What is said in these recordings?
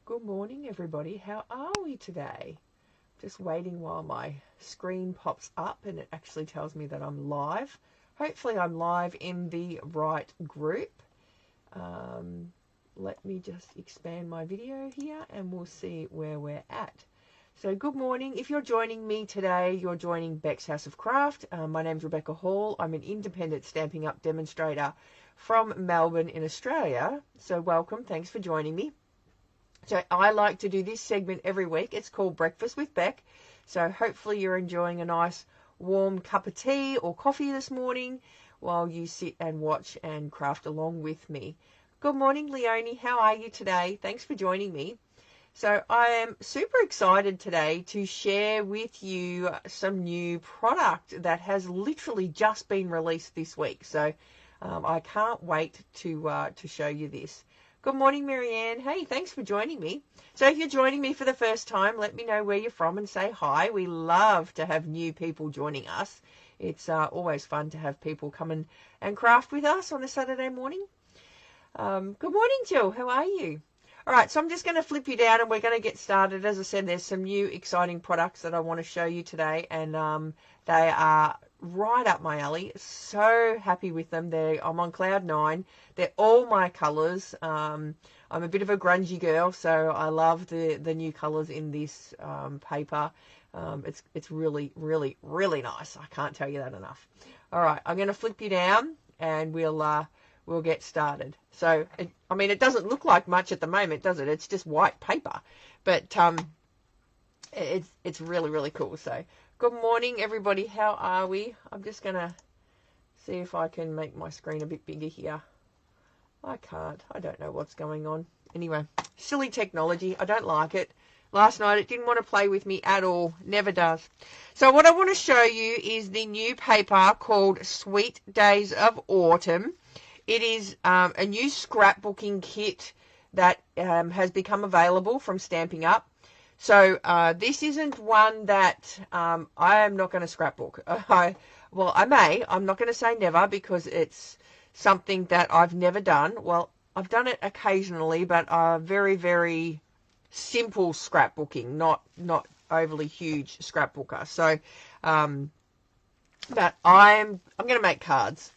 Good morning, everybody. How are we today? Just waiting while my screen pops up and it actually tells me that I'm live. Hopefully I'm live in the right group. Let me just expand my video here and we'll see where we're at. So good morning. If you're joining me today, you're joining Beck's House of Craft. My name's Rebecca Hall. I'm an independent Stampin' Up demonstrator from Melbourne in Australia. So welcome. Thanks for joining me. So I like to do this segment every week. It's called Breakfast with Beck. So hopefully you're enjoying a nice warm cup of tea or coffee this morning while you sit and watch and craft along with me. Good morning, Leonie. How are you today? Thanks for joining me. So I am super excited today to share with you some new product that has literally just been released this week. So I can't wait to show you this. Good morning, Marianne. Hey, thanks for joining me. So if you're joining me for the first time, let me know where you're from and say hi. We love to have new people joining us. It's always fun to have people come and craft with us on a Saturday morning. Good morning, Jill. How are you? All right, so I'm just going to flip you down and we're going to get started. As I said, there's some new exciting products that I want to show you today, and they are right up my alley. So happy with them. I'm on cloud 9. They're all my colors. I'm a bit of a grungy girl, so I love the new colors in this paper. It's really, really, really nice. I can't tell you that enough. All right, I'm going to flip you down and we'll get started. So, it doesn't look like much at the moment, does it? It's just white paper, but it's really, really cool. So, good morning, everybody. How are we? I'm just going to see if I can make my screen a bit bigger here. I can't. I don't know what's going on. Anyway, silly technology. I don't like it. Last night it didn't want to play with me at all. Never does. So what I want to show you is the new paper called Sweet Days of Autumn. It is a new scrapbooking kit that has become available from Stampin' Up. So this isn't one that I am not going to scrapbook. I may. I'm not going to say never because it's something that I've never done. Well, I've done it occasionally, but very, very simple scrapbooking, not overly huge scrapbooker. So, but I'm going to make cards.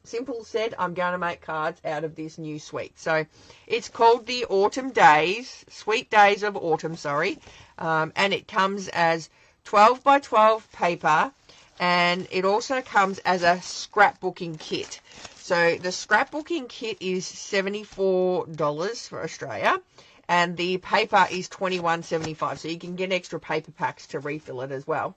Simple said, I'm going to make cards out of this new suite. So it's called the Autumn Days, Sweet Days of Autumn, sorry. And it comes as 12 by 12 paper, and it also comes as a scrapbooking kit. So the scrapbooking kit is $74 for Australia, and the paper is $21.75. So you can get extra paper packs to refill it as well.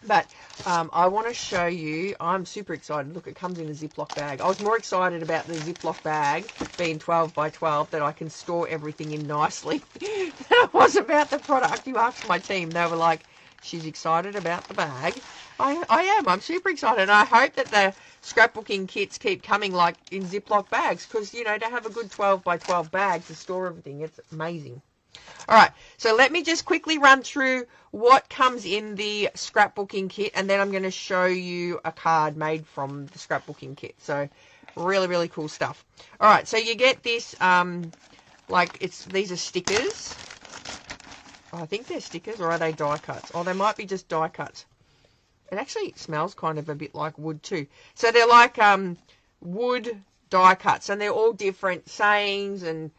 But I want to show you, I'm super excited. Look, it comes in a Ziploc bag. I was more excited about the Ziploc bag being 12 by 12 that I can store everything in nicely than I was about the product. You asked my team, they were like, she's excited about the bag. I am. I'm super excited. And I hope that the scrapbooking kits keep coming like in Ziploc bags because, to have a good 12 by 12 bag to store everything, it's amazing. All right, so let me just quickly run through what comes in the scrapbooking kit, and then I'm going to show you a card made from the scrapbooking kit. So really, really cool stuff. All right, so you get this, these are stickers. I think they're stickers, or are they die cuts? Oh, they might be just die cuts. It actually smells kind of a bit like wood too. So they're like wood die cuts, and they're all different sayings and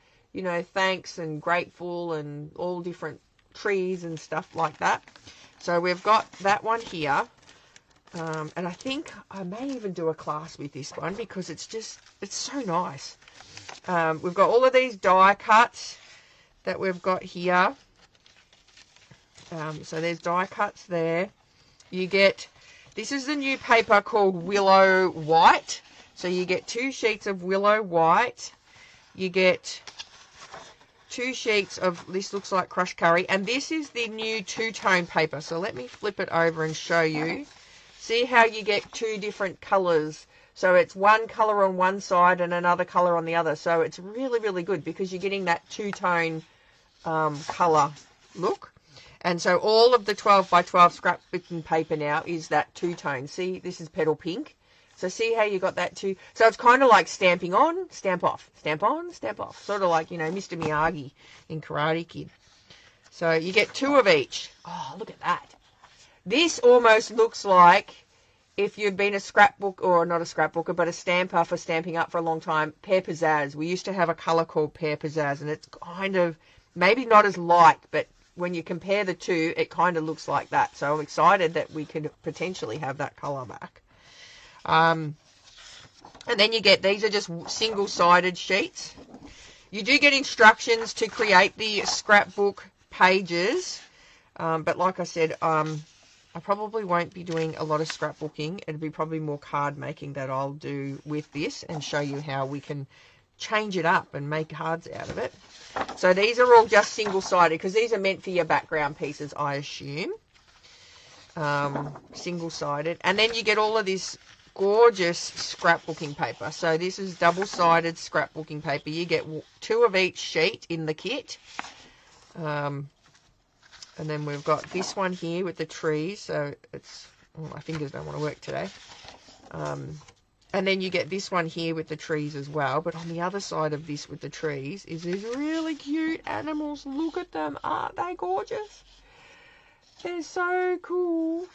thanks and grateful and all different trees and stuff like that. So we've got that one here. And I think I may even do a class with this one because it's so nice. We've got all of these die cuts that we've got here. So there's die cuts there. This is the new paper called Willow White. So you get 2 sheets of Willow White. You get 2 sheets of, this looks like crushed curry, and this is the new 2-tone paper. So let me flip it over and show you. See how you get 2 different colors. So it's one color on one side and another color on the other. So it's really, really good because you're getting that 2-tone color look. And so all of the 12 by 12 scrapbooking paper now is that 2-tone. See, this is petal pink. So see how you got that too? So it's kind of like stamping on, stamp off, stamp on, stamp off. Sort of like, you know, Mr. Miyagi in Karate Kid. So you get 2 of each. Oh, look at that. This almost looks like if you'd been a scrapbook, or not a scrapbooker, but a stamper for Stamping Up for a long time, Pear Pizzazz. We used to have a colour called Pear Pizzazz, and it's kind of, maybe not as light, but when you compare the two, it kind of looks like that. So I'm excited that we could potentially have that colour back. And then you get, these are just single-sided sheets. You do get instructions to create the scrapbook pages, but like I said, I probably won't be doing a lot of scrapbooking. It'll be probably more card making that I'll do with this and show you how we can change it up and make cards out of it. So these are all just single-sided because these are meant for your background pieces, I assume. Single-sided. And then you get all of this gorgeous scrapbooking paper. So this is double-sided scrapbooking paper. You get 2 of each sheet in the kit. And then we've got this one here with the trees. So it's, oh, my fingers don't want to work today. And then you get this one here with the trees as well. But on the other side of this with the trees is these really cute animals. Look at them. Aren't they gorgeous? They're so cool.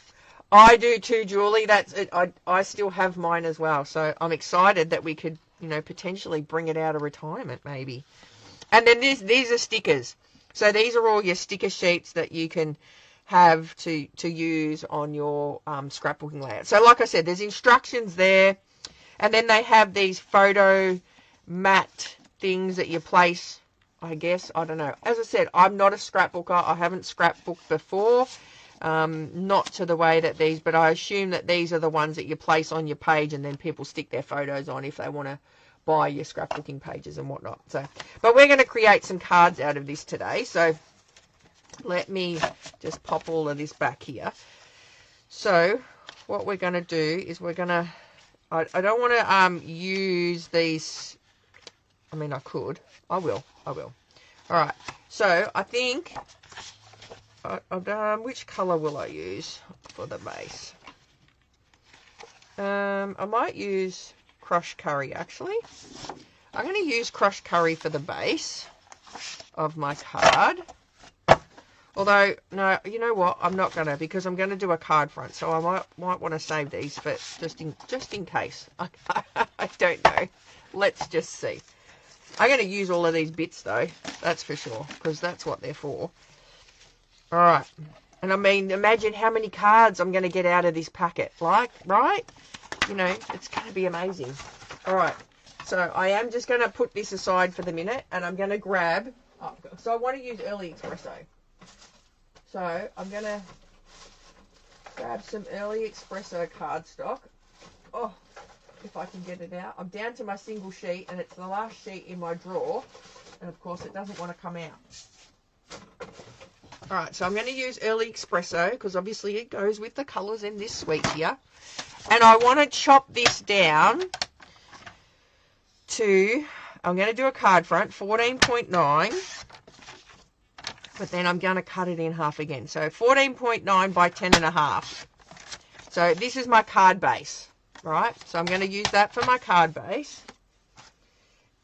I do too, Julie. That's it. I still have mine as well. So I'm excited that we could, you know, potentially bring it out of retirement maybe. And then these are stickers. So these are all your sticker sheets that you can have to use on your scrapbooking layout. So like I said, there's instructions there. And then they have these photo mat things that you place, I guess. I don't know. As I said, I'm not a scrapbooker. I haven't scrapbooked before. Not to the way that these, but I assume that these are the ones that you place on your page and then people stick their photos on if they want to buy your scrapbooking pages and whatnot. So, but we're going to create some cards out of this today. So let me just pop all of this back here. So what we're going to do is we're going to, I don't want to use these. I mean, I could. I will. All right. So I think, which color will I use for the base? I might use crushed curry, actually. I'm going to use crushed curry for the base of my card. Although, no, you know what? I'm not going to, because I'm going to do a card front. So I might want to save these for just in case. I don't know. Let's just see. I'm going to use all of these bits, though. That's for sure, because that's what they're for. All right. And I mean, imagine how many cards I'm going to get out of this packet. Like, right? You know, it's going to be amazing. All right. So I am just going to put this aside for the minute, and I'm going to grab. Oh, so I want to use early espresso. So I'm going to grab some early espresso cardstock. Oh, if I can get it out. I'm down to my single sheet, and it's the last sheet in my drawer. And of course, it doesn't want to come out. All right, so I'm going to use early espresso because obviously it goes with the colours in this suite here. And I want to chop this down to, I'm going to do a card front, 14.9. But then I'm going to cut it in half again. So 14.9 by 10.5. So this is my card base, right? So I'm going to use that for my card base.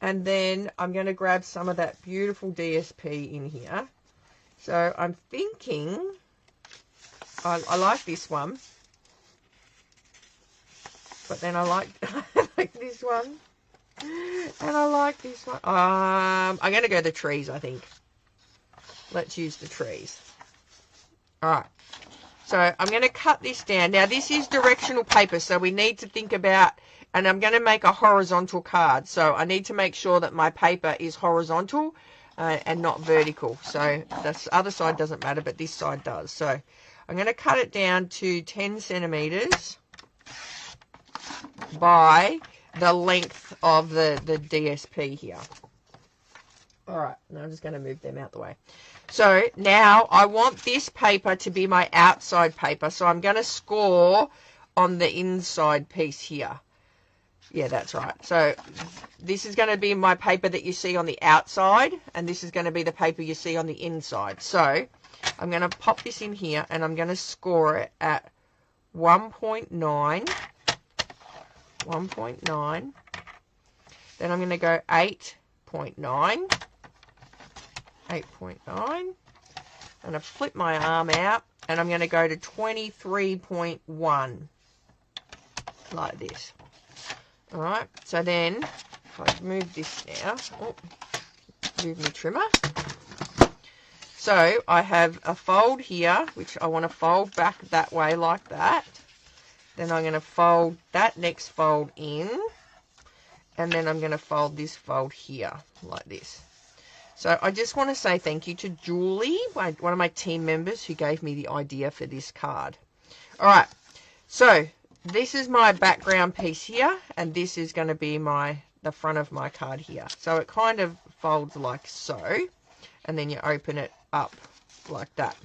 And then I'm going to grab some of that beautiful DSP in here. So I'm thinking, I like this one. But then I like this one. And I like this one. I'm going to go the trees, I think. Let's use the trees. All right. So I'm going to cut this down. Now, this is directional paper, so we need to think about, and I'm going to make a horizontal card. So I need to make sure that my paper is horizontal and not vertical. So the other side doesn't matter, but this side does. So I'm going to cut it down to 10 centimeters by the length of the DSP here. All right. Now I'm just going to move them out the way. So now I want this paper to be my outside paper. So I'm going to score on the inside piece here. Yeah, that's right. So this is going to be my paper that you see on the outside. And this is going to be the paper you see on the inside. So I'm going to pop this in here and I'm going to score it at 1.9 1.9. Then I'm going to go 8.9. 8.9. And I flip my arm out, and I'm going to go to 23.1, like this. All right, so then if I move this now, move my trimmer. So I have a fold here, which I want to fold back that way like that. Then I'm going to fold that next fold in, and then I'm going to fold this fold here like this. So I just want to say thank you to Julie, one of my team members, who gave me the idea for this card. All right, so this is my background piece here, and this is going to be the front of my card here. So it kind of folds like so, and then you open it up like that.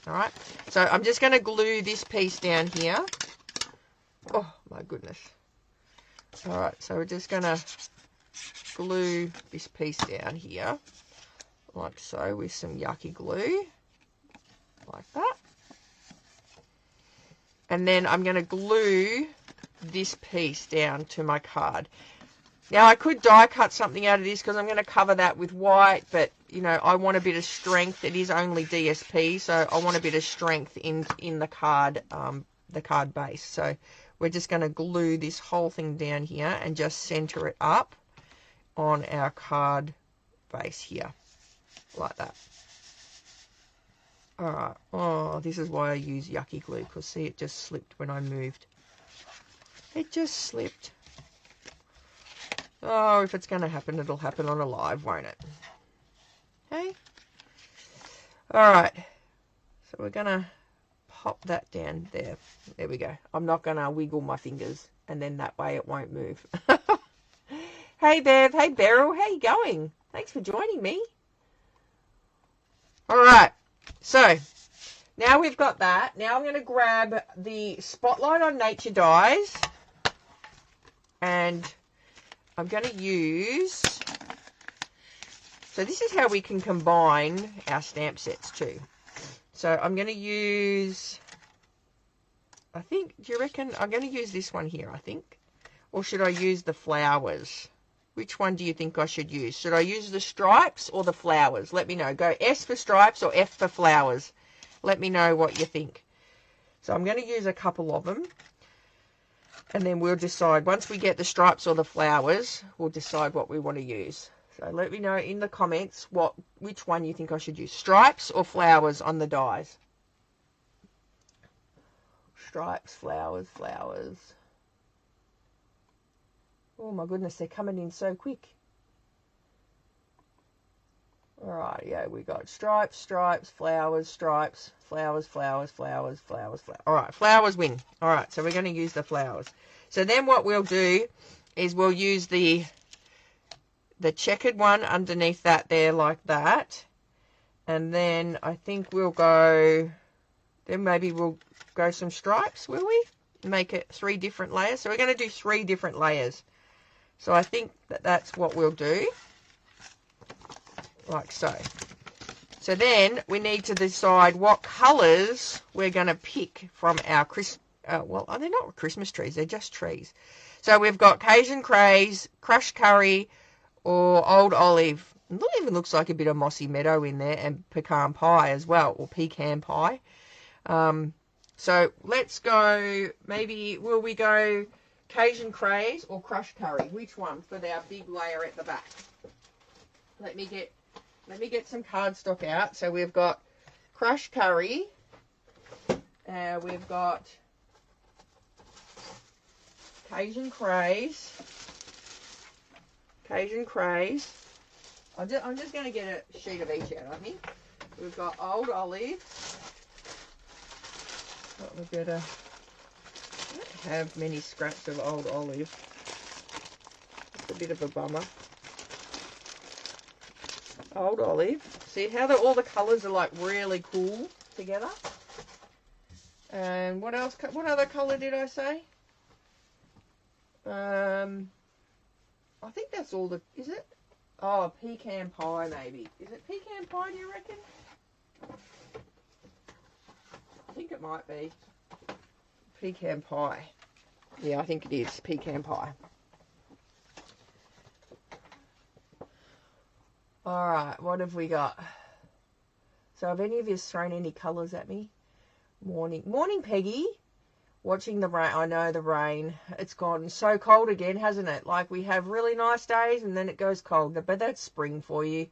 All right, so I'm just going to glue this piece down here. Oh my goodness. All right, so we're just going to glue this piece down here like so with some yucky glue, like that. And then I'm going to glue this piece down to my card. Now, I could die cut something out of this because I'm going to cover that with white, but, you know, I want a bit of strength. It is only DSP, so I want a bit of strength in the card base. So we're just going to glue this whole thing down here and just center it up on our card base here, like that. All right. Oh, this is why I use yucky glue, because see, it just slipped when I moved. It just slipped. Oh, if it's going to happen, it'll happen on a live, won't it? Okay. All right. So we're going to pop that down there. There we go. I'm not going to wiggle my fingers, and then that way it won't move. Hey, Bev. Hey, Beryl. How you going? Thanks for joining me. All right. So now we've got that. Now I'm going to grab the Spotlight on Nature dies, and I'm going to use, so this is how we can combine our stamp sets too. So I'm going to use, I think, do you reckon, I'm going to use this one here, I think. Or should I use the flowers? Which one do you think I should use? Should I use the stripes or the flowers? Let me know. Go S for stripes or F for flowers. Let me know what you think. So I'm going to use a couple of them. And then we'll decide, once we get the stripes or the flowers, we'll decide what we want to use. So let me know in the comments which one you think I should use. Stripes or flowers on the dies. Stripes, flowers, flowers. Oh my goodness, they're coming in so quick. All right, yeah, we got stripes, stripes, flowers, stripes, flowers, flowers, flowers, flowers, flowers. All right, flowers win. All right, so we're going to use the flowers. So then what we'll do is we'll use the checkered one underneath that there like that. And then I think we'll go, then maybe we'll go some stripes, will we? Make it 3 different layers. So we're going to do 3 different layers. So I think that's what we'll do, like so. So then we need to decide what colours we're going to pick from our well, they're not Christmas trees, they're just trees. So we've got Cajun Craze, Crushed Curry, or Old Olive. It even looks like a bit of Mossy Meadow in there, and Pecan Pie as well, or Pecan Pie. So let's go, maybe, will we go Cajun Craze or Crushed Curry? Which one for our big layer at the back? Let me get some cardstock out. So we've got Crushed Curry. We've got Cajun Craze. Cajun Craze. I'm just going to get a sheet of each out, I think. We've got Old Olive. What we better. I don't have many scraps of Old Olive. It's a bit of a bummer. Old Olive. See how all the colours are like really cool together? And what else? What other colour did I say? I think that's all is it? Oh, Pecan Pie maybe. Is it Pecan Pie, do you reckon? I think it might be. Pecan Pie. Yeah, I think it is pecan pie. All right, what have we got? So have any of you thrown any colours at me? Morning, Peggy. Watching the rain. I know the rain. It's gotten so cold again, hasn't it? Like, we have really nice days and then it goes cold. But that's spring for you.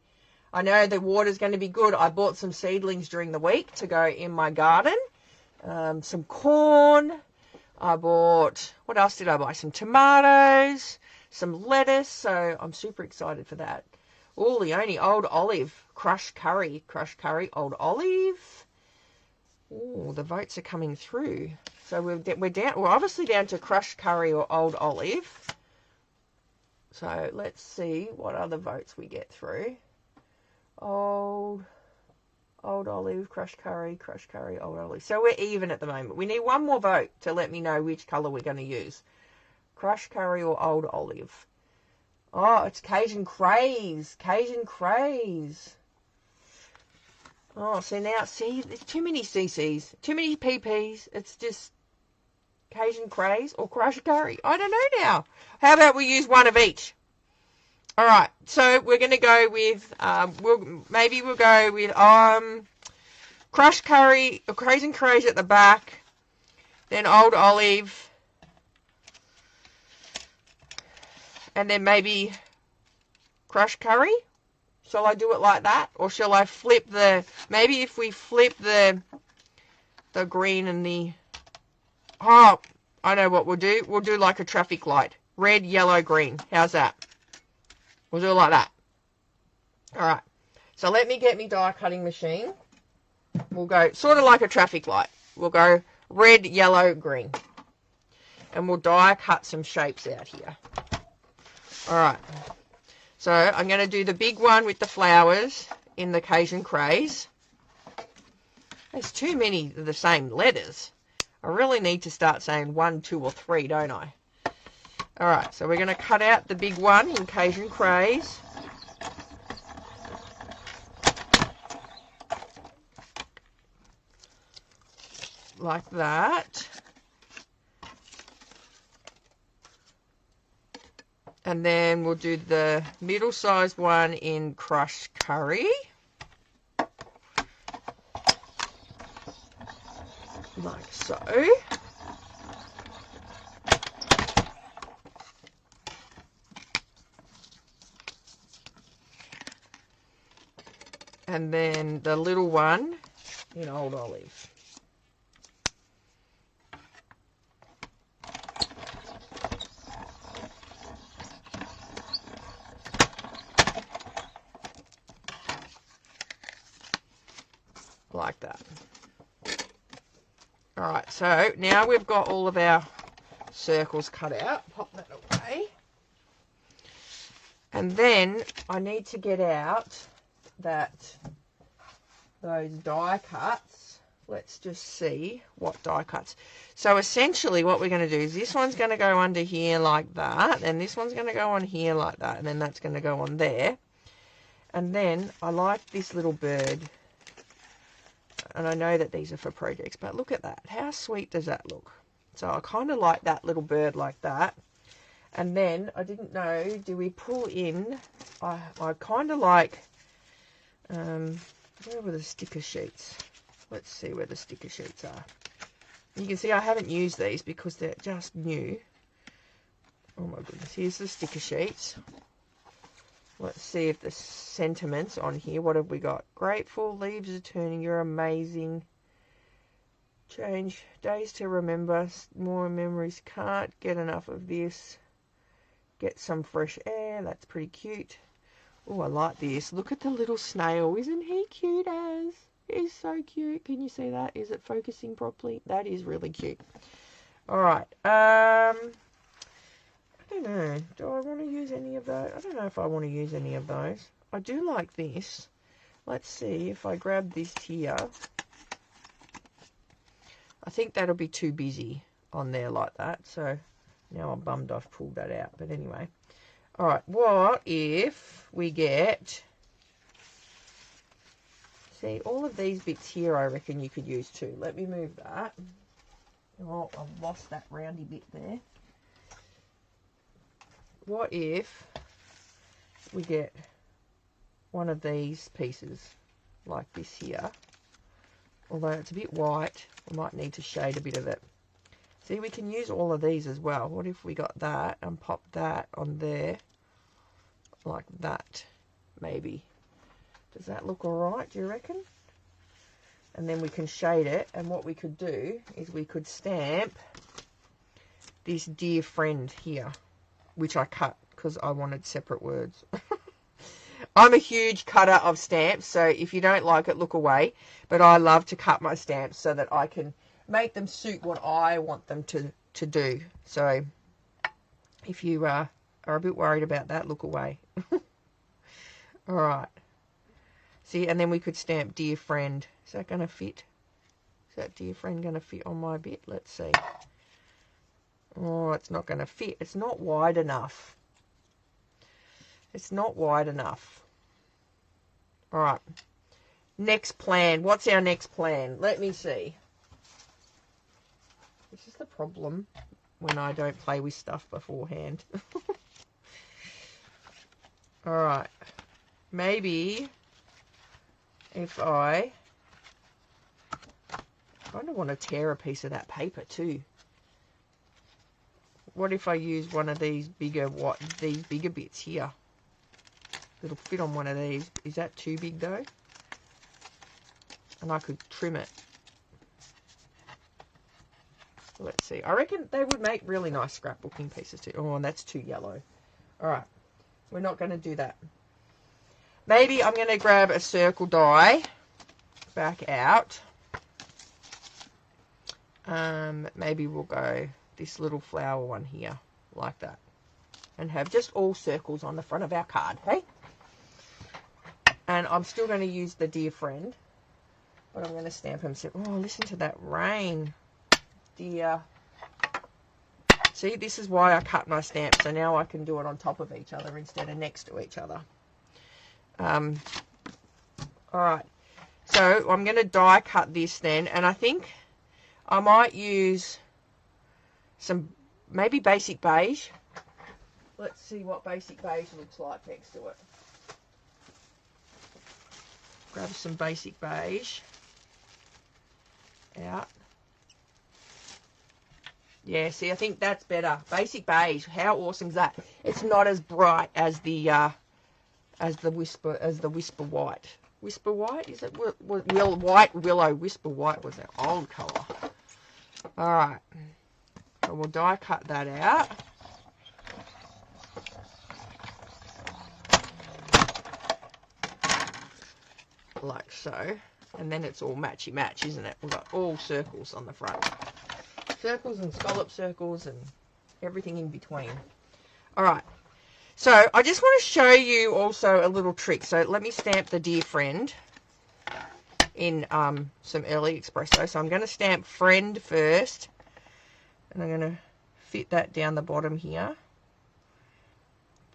I know the water's going to be good. I bought some seedlings during the week to go in my garden. Some corn. I bought, what else did I buy? Some tomatoes, some lettuce. So I'm super excited for that. Oh, Leonie, old olive, crushed curry, old olive. Oh, the votes are coming through. So we're obviously down to crushed curry or old olive. So let's see what other votes we get through. Old olive, crushed curry, old olive. So we're even at the moment. We need one more vote to let me know which colour we're going to use. Crushed curry or old olive. Oh, it's Cajun Craze. Oh, so now, see, there's too many CCs, too many PPs. It's just Cajun Craze or crushed curry. I don't know now. How about we use one of each? All right, so we're going to go with, we'll go with crushed curry, or Cajun Craze at the back, then old olive, and then maybe crushed curry. Shall I do it like that? Or shall I flip maybe if we flip the green and the, I know what we'll do. We'll do like a traffic light. Red, yellow, green. How's that? We'll do it like that. All right. So let me get my die cutting machine. We'll go sort of like a traffic light. We'll go red, yellow, green. And we'll die cut some shapes out here. All right. So I'm going to do the big one with the flowers in the Cajun Craze. There's too many of the same letters. I really need to start saying 1, 2, or 3, don't I? All right, so we're going to cut out the big one in Cajun Craze. Like that. And then we'll do the middle-sized one in crushed curry. Like so. And then the little one in old olive. Like that. All right, so now we've got all of our circles cut out. Pop that away. And then I need to get out those die cuts. Let's just see what die cuts. So essentially what we're going to do is this one's going to go under here like that, and this one's going to go on here like that, and then that's going to go on there. And then I like this little bird. And I know that these are for projects, but look at that. How sweet does that look? So I kind of like that little bird like that. And then, I didn't know, do we pull in, I kind of like, where were the sticker sheets? Let's see where the sticker sheets are. You can see I haven't used these because they're just new. Oh my goodness, here's the sticker sheets. Let's see if the sentiments on here. What have we got? Grateful, leaves are turning, you're amazing. Change, days to remember, more memories, can't get enough of this. Get some fresh air, that's pretty cute. Oh, I like this. Look at the little snail. Isn't he cute as? He's so cute. Can you see that? Is it focusing properly? That is really cute. All right. I don't know. Do I want to use any of those? I don't know if I want to use any of those. I do like this. Let's see if I grab this here. I think that'll be too busy on there like that. So now I'm bummed I've pulled that out. But anyway. All right. What if we get... See, all of these bits here I reckon you could use too. Let me move that. Oh, I've lost that roundy bit there. what if we get one of these pieces like this here? Although it's a bit white, we might need to shade a bit of it. See, we can use all of these as well. What if we got that and pop that on there like that, maybe? Does that look alright, do you reckon? And then we can shade it, and what we could do is we could stamp this dear friend here, which I cut because I wanted separate words. I'm a huge cutter of stamps, so if you don't like it, look away. But I love to cut my stamps so that I can make them suit what I want them to do. So if you are a bit worried about that, look away. All right. See, and then we could stamp dear friend. Is that going to fit? Is that dear friend going to fit on my bit? Let's see. Oh, it's not going to fit. It's not wide enough. It's not wide enough. All right. Next plan. What's our next plan? Let me see. This is the problem when I don't play with stuff beforehand. All right. Maybe if I kind of want to tear a piece of that paper too. What if I use one of these bigger bits here? It'll fit on one of these. Is that too big though? And I could trim it. Let's see. I reckon they would make really nice scrapbooking pieces too. Oh, and that's too yellow. All right. We're not going to do that. Maybe I'm going to grab a circle die back out. Maybe we'll go this little flower one here, like that. And have just all circles on the front of our card, hey? And I'm still going to use the dear friend. But I'm going to stamp him. Oh, listen to that rain. Dear. See, this is why I cut my stamps. So now I can do it on top of each other instead of next to each other. Alright. So I'm going to die cut this then. And I think I might use some, maybe basic beige. Let's see what basic beige looks like next to it. Grab some basic beige out. Yeah, see, I think that's better. Basic beige. How awesome is that? It's not as bright as the whisper white. Whisper white, is it? White willow. Whisper white was our old colour. All right. So we'll die cut that out. Like so. And then it's all matchy match, isn't it? We've got all circles on the front. Circles and scallop circles and everything in between. All right. So I just want to show you also a little trick. So let me stamp the dear friend in some early espresso. So I'm going to stamp friend first. And I'm going to fit that down the bottom here.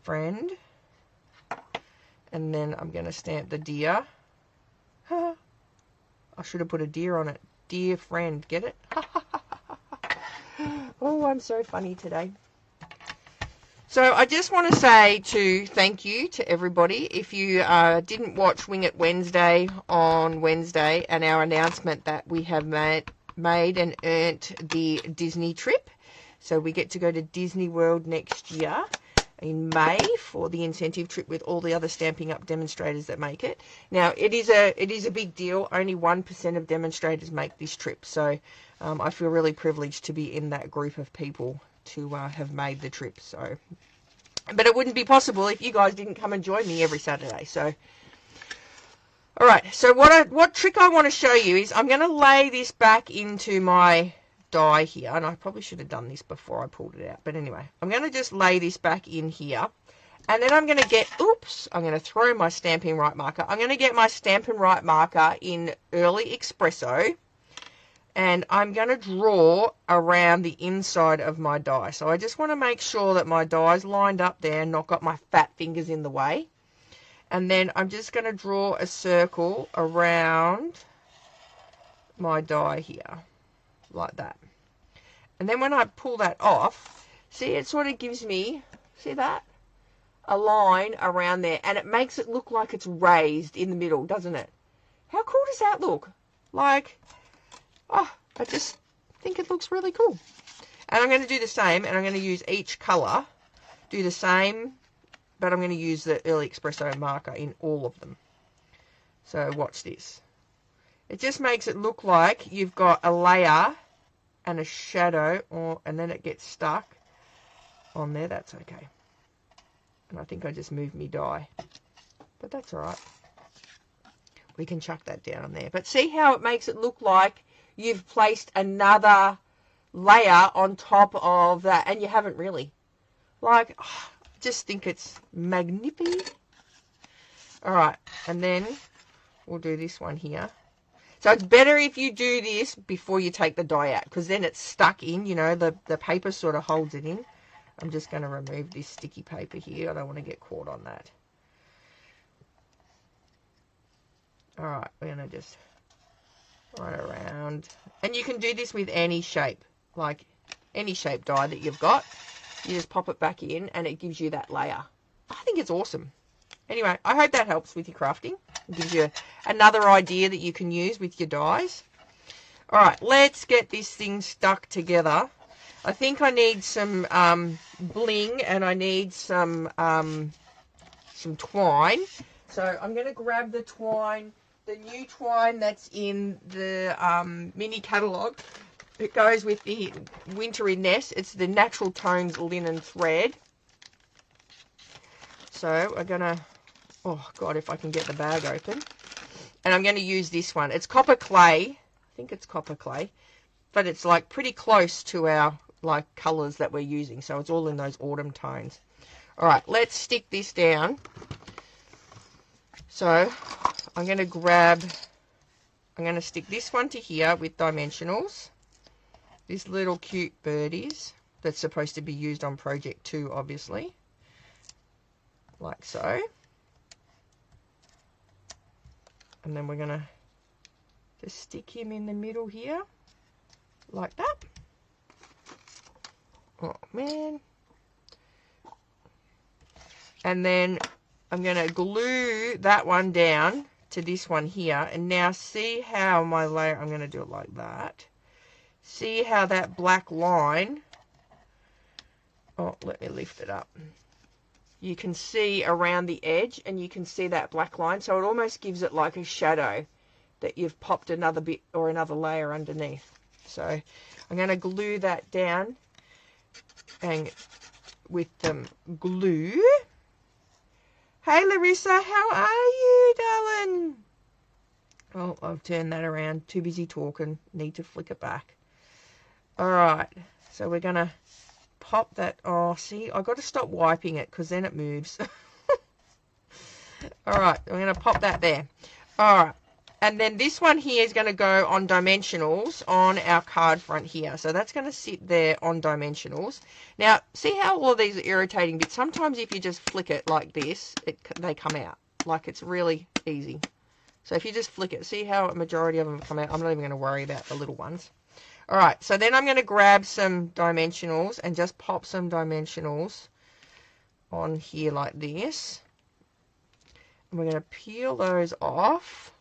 Friend. And then I'm going to stamp the dear. I should have put a deer on it. Dear friend. Get it? Oh, I'm so funny today. So I just want to say thank you to everybody. If you didn't watch Wing It Wednesday on Wednesday and our announcement that we have made and earned the Disney trip. So we get to go to Disney World next year in May for the incentive trip with all the other Stampin' Up demonstrators that make it. Now, it is a big deal. Only 1% of demonstrators make this trip. So I feel really privileged to be in that group of people to have made the trip. So, but it wouldn't be possible if you guys didn't come and join me every Saturday. So, all right. So what trick I want to show you is I'm going to lay this back into my die here, and I probably should have done this before I pulled it out, but anyway, I'm going to just lay this back in here, and then I'm going to get, I'm going to throw my Stampin' Right marker. I'm going to get my Stampin' Right marker in Early Espresso, and I'm going to draw around the inside of my die. So I just want to make sure that my die's lined up there and not got my fat fingers in the way. And then I'm just going to draw a circle around my die here, like that. And then when I pull that off, see, it sort of gives me See that? A line around there, and it makes it look like it's raised in the middle, doesn't it? How cool does that look? Like, oh, I just think it looks really cool. And I'm going to do the same, and I'm going to use each colour, do the same, but I'm going to use the Early Espresso marker in all of them. So watch this. It just makes it look like you've got a layer and a shadow, and then it gets stuck on there. That's okay. And I think I just moved me die, but that's all right. We can chuck that down there. But see how it makes it look like you've placed another layer on top of that, and you haven't really. Like, oh, I just think it's magnificent. All right, and then we'll do this one here. So it's better if you do this before you take the die out, because then it's stuck in, you know, the paper sort of holds it in. I'm just going to remove this sticky paper here. I don't want to get caught on that. All right, we're going to just run around. And you can do this with any shape, like any shape die that you've got. You just pop it back in and it gives you that layer. I think it's awesome. Anyway, I hope that helps with your crafting. It gives you another idea that you can use with your dies. All right, let's get this thing stuck together. I think I need some bling, and I need some twine. So I'm going to grab the twine, the new twine that's in the mini catalogue. It goes with the Wintry Nest. It's the Natural Tones linen thread. So I'm going to, oh God, if I can get the bag open. And I'm going to use this one. It's copper clay. I think it's copper clay. But it's like pretty close to our like colours that we're using. So it's all in those autumn tones. All right, let's stick this down. So I'm going to stick this one to here with dimensionals. This little cute birdies that's supposed to be used on project 2, obviously. Like so. And then we're going to just stick him in the middle here. Like that. Oh, man. And then I'm going to glue that one down to this one here. And now see how my layer, I'm going to do it like that. See how that black line, oh, let me lift it up. You can see around the edge, and you can see that black line. So it almost gives it like a shadow that you've popped another bit or another layer underneath. So I'm going to glue that down and with some glue. Hey Larissa, how are you, darling? Oh, I've turned that around. Too busy talking. Need to flick it back. All right. So we're going to pop that. Oh, see, I've got to stop wiping it because then it moves. All right. I'm going to pop that there. All right. And then this one here is going to go on dimensionals on our card front here. So that's going to sit there on dimensionals. Now, see how all of these are irritating bits? Sometimes if you just flick it like this, they come out. Like it's really easy. So if you just flick it, see how a majority of them come out? I'm not even going to worry about the little ones. All right, so then I'm going to grab some dimensionals and just pop some dimensionals on here like this. And we're going to peel those off.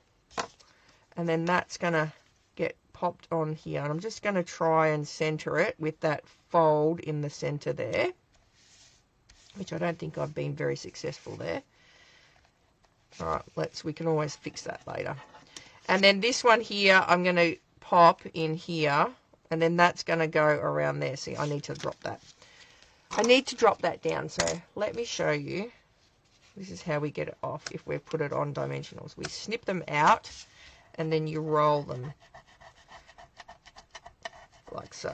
And then that's going to get popped on here. And I'm just going to try and center it with that fold in the center there. Which I don't think I've been very successful there. All right, we can always fix that later. And then this one here, I'm going to pop in here. And then that's going to go around there. See, I need to drop that. I need to drop that down. So let me show you. This is how we get it off if we put it on dimensionals. We snip them out. And then you roll them like so.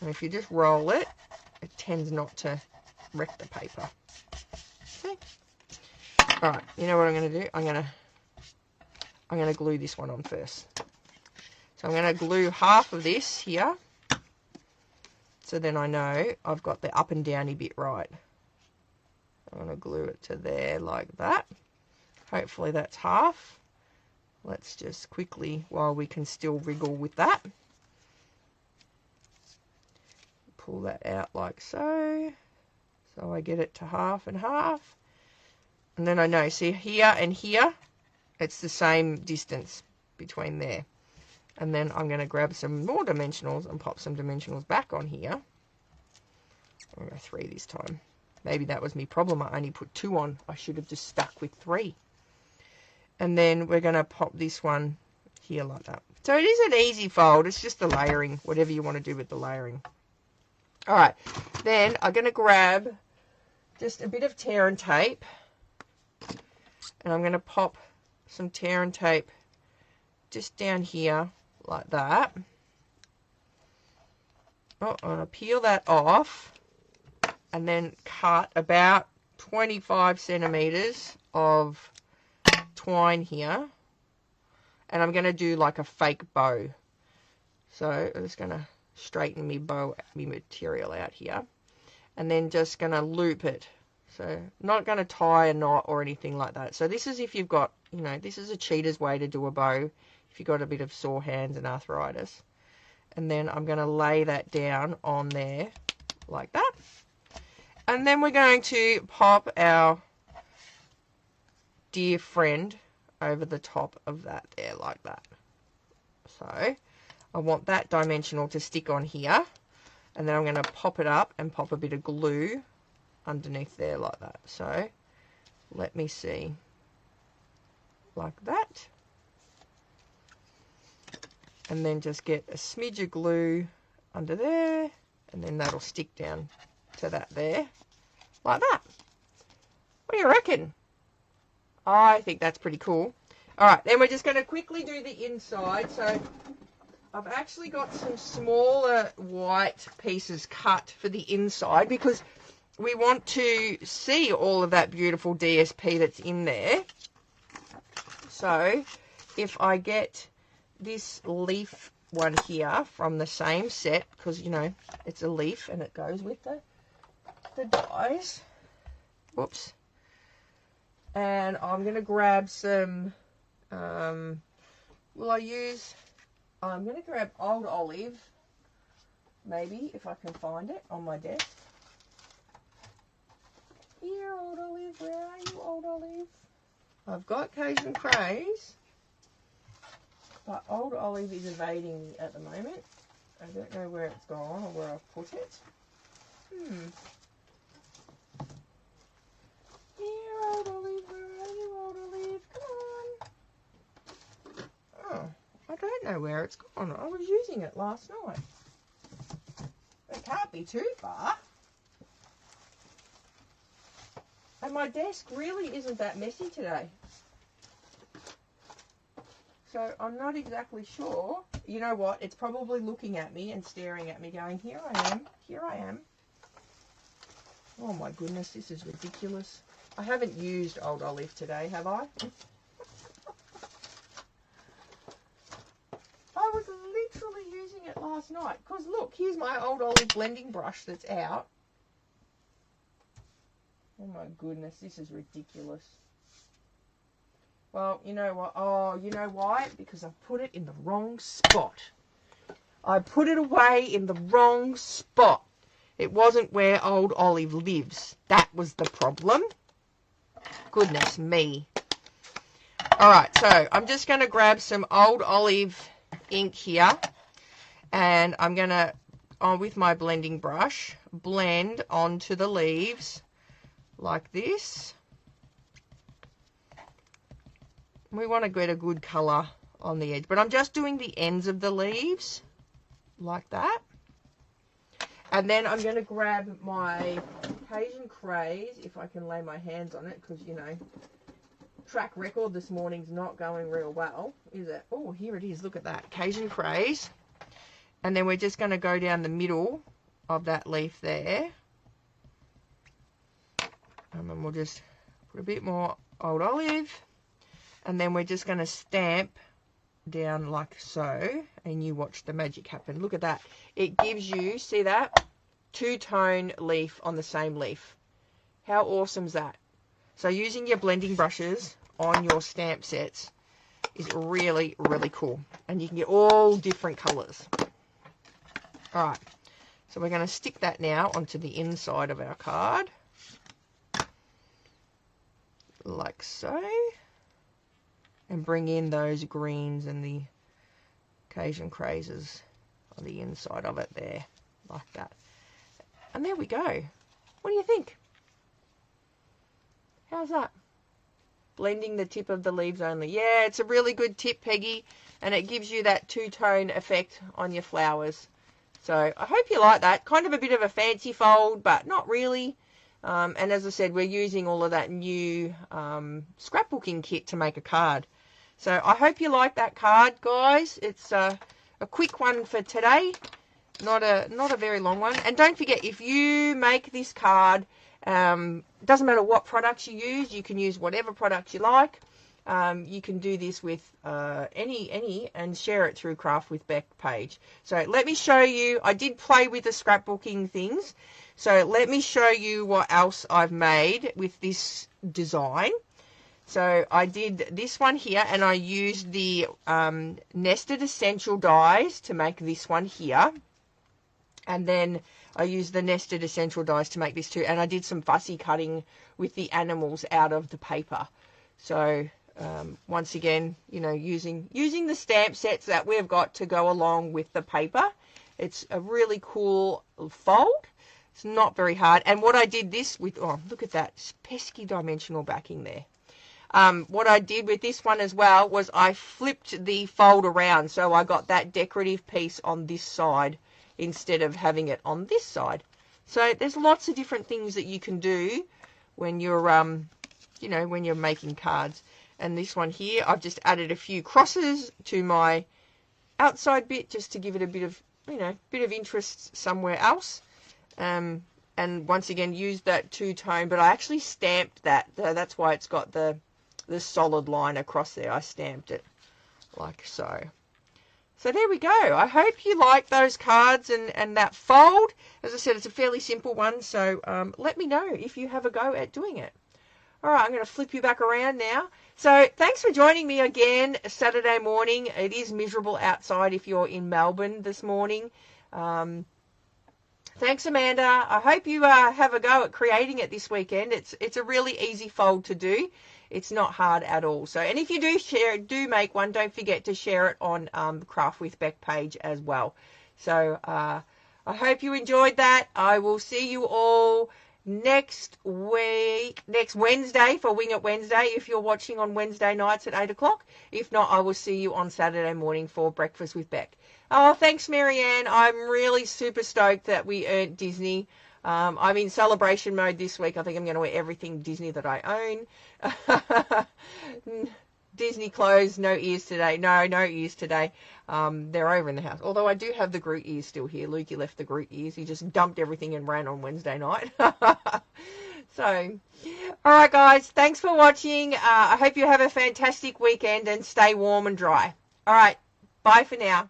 And if you just roll it, it tends not to wreck the paper. Okay. All right, you know what I'm going to do? I'm going to glue this one on first. So I'm going to glue half of this here. So then I know I've got the up and downy bit right. I'm going to glue it to there like that. Hopefully that's half. Let's just quickly, while we can still wriggle with that. pull that out like so. So I get it to half and half. And then I know, see here and here, it's the same distance between there. And then I'm going to grab some more dimensionals and pop some dimensionals back on here. I'm going to go 3 this time. Maybe that was my problem. I only put 2 on. I should have just stuck with 3. And then we're going to pop this one here like that. So it is an easy fold. It's just the layering, whatever you want to do with the layering. All right. Then I'm going to grab just a bit of tear and tape. And I'm going to pop some tear and tape just down here like that. Oh, I'm going to peel that off and then cut about 25 centimeters of twine here. And I'm going to do like a fake bow. So I'm just going to straighten my bow, my material out here. And then just going to loop it. So not going to tie a knot or anything like that. So this is if you've got, you know, this is a cheater's way to do a bow if you've got a bit of sore hands and arthritis. And then I'm going to lay that down on there like that. And then we're going to pop our dear friend over the top of that there like that. So I want that dimensional to stick on here. And then I'm going to pop it up and pop a bit of glue underneath there like that. So let me see, like that, and then just get a smidge of glue under there, and then that'll stick down to that there like that. What do you reckon? I think that's pretty cool. All right, then we're just going to quickly do the inside. So I've actually got some smaller white pieces cut for the inside because we want to see all of that beautiful DSP that's in there. So if I get this leaf one here from the same set, because, you know, it's a leaf and it goes with the dies. Whoops. And I'm going to grab some, I'm going to grab Old Olive, maybe, if I can find it on my desk. Here, Old Olive, where are you, Old Olive? I've got Cajun Craze, but Old Olive is evading me at the moment. I don't know where it's gone or where I've put it. Here, Old Olive, where are you, Old Olive? Come on. Oh, I don't know where it's gone. I was using it last night. It can't be too far. And my desk really isn't that messy today. So I'm not exactly sure. You know what? It's probably looking at me and staring at me going, here I am, here I am. Oh my goodness, this is ridiculous. I haven't used Old Olive today, have I? I was literally using it last night. Because look, here's my Old Olive blending brush that's out. Oh my goodness, this is ridiculous. Well, you know what? Oh, you know why? Because I put it in the wrong spot. I put it away in the wrong spot. It wasn't where Old Olive lives. That was the problem. Goodness me. All right, so I'm just going to grab some Old Olive ink here. And I'm going to, with my blending brush, blend onto the leaves like this. We want to get a good colour on the edge, but I'm just doing the ends of the leaves like that. And then I'm going to grab my Cajun Craze, if I can lay my hands on it, because, you know, track record this morning's not going real well, is it? Oh, here it is. Look at that. Cajun Craze. And then we're just going to go down the middle of that leaf there. And then we'll just put a bit more Old Olive. And then we're just going to stamp down like so. And you watch the magic happen. Look at that. It gives you, see that? Two-tone leaf on the same leaf. How awesome is that? So using your blending brushes on your stamp sets is really, really cool. And you can get all different colours. Alright. So we're going to stick that now onto the inside of our card. Like so. And bring in those greens and the Cajun crazes on the inside of it there. Like that. And there we go. What do you think? How's that? Blending the tip of the leaves only. Yeah, it's a really good tip, Peggy. And it gives you that two-tone effect on your flowers. So I hope you like that. Kind of a bit of a fancy fold, but not really. And as I said, we're using all of that new scrapbooking kit to make a card. So I hope you like that card, guys. It's a quick one for today. Not a very long one. And don't forget, if you make this card, doesn't matter what products you use. You can use whatever products you like. You can do this with any and share it through Craft with Beck page. So let me show you. I did play with the scrapbooking things. So let me show you what else I've made with this design. So I did this one here, and I used the nested essential dies to make this one here. And then I used the nested essential dies to make this too. And I did some fussy cutting with the animals out of the paper. So once again, you know, using the stamp sets that we've got to go along with the paper. It's a really cool fold. It's not very hard. And what I did this with, oh, look at that pesky dimensional backing there. What I did with this one as well was I flipped the fold around. So I got that decorative piece on this side instead of having it on this side. So there's lots of different things that you can do when you're, you know, when you're making cards. And this one here, I've just added a few crosses to my outside bit just to give it a bit of, you know, bit of interest somewhere else. And once again, used that two-tone, but I actually stamped that. That's why it's got the solid line across there. I stamped it like so. So there we go. I hope you like those cards and that fold. As I said, it's a fairly simple one, so let me know if you have a go at doing it. All right, I'm going to flip you back around now. So thanks for joining me again Saturday morning. It is miserable outside if you're in Melbourne this morning. Thanks, Amanda. I hope you have a go at creating it this weekend. It's a really easy fold to do. It's not hard at all. So, and if you do make one, don't forget to share it on the Craft with Beck page as well. So I hope you enjoyed that. I will see you all next Wednesday for Wing It Wednesday if you're watching on Wednesday nights at 8 o'clock. If not, I will see you on Saturday morning for Breakfast with Beck. Oh, thanks, Marianne. I'm really super stoked that we earned Disney. I'm in celebration mode this week. I think I'm going to wear everything Disney that I own. Disney clothes, no ears today. No ears today. They're over in the house. Although I do have the Groot ears still here. Lukey left the Groot ears. He just dumped everything and ran on Wednesday night. So, all right, guys. Thanks for watching. I hope you have a fantastic weekend and stay warm and dry. All right. Bye for now.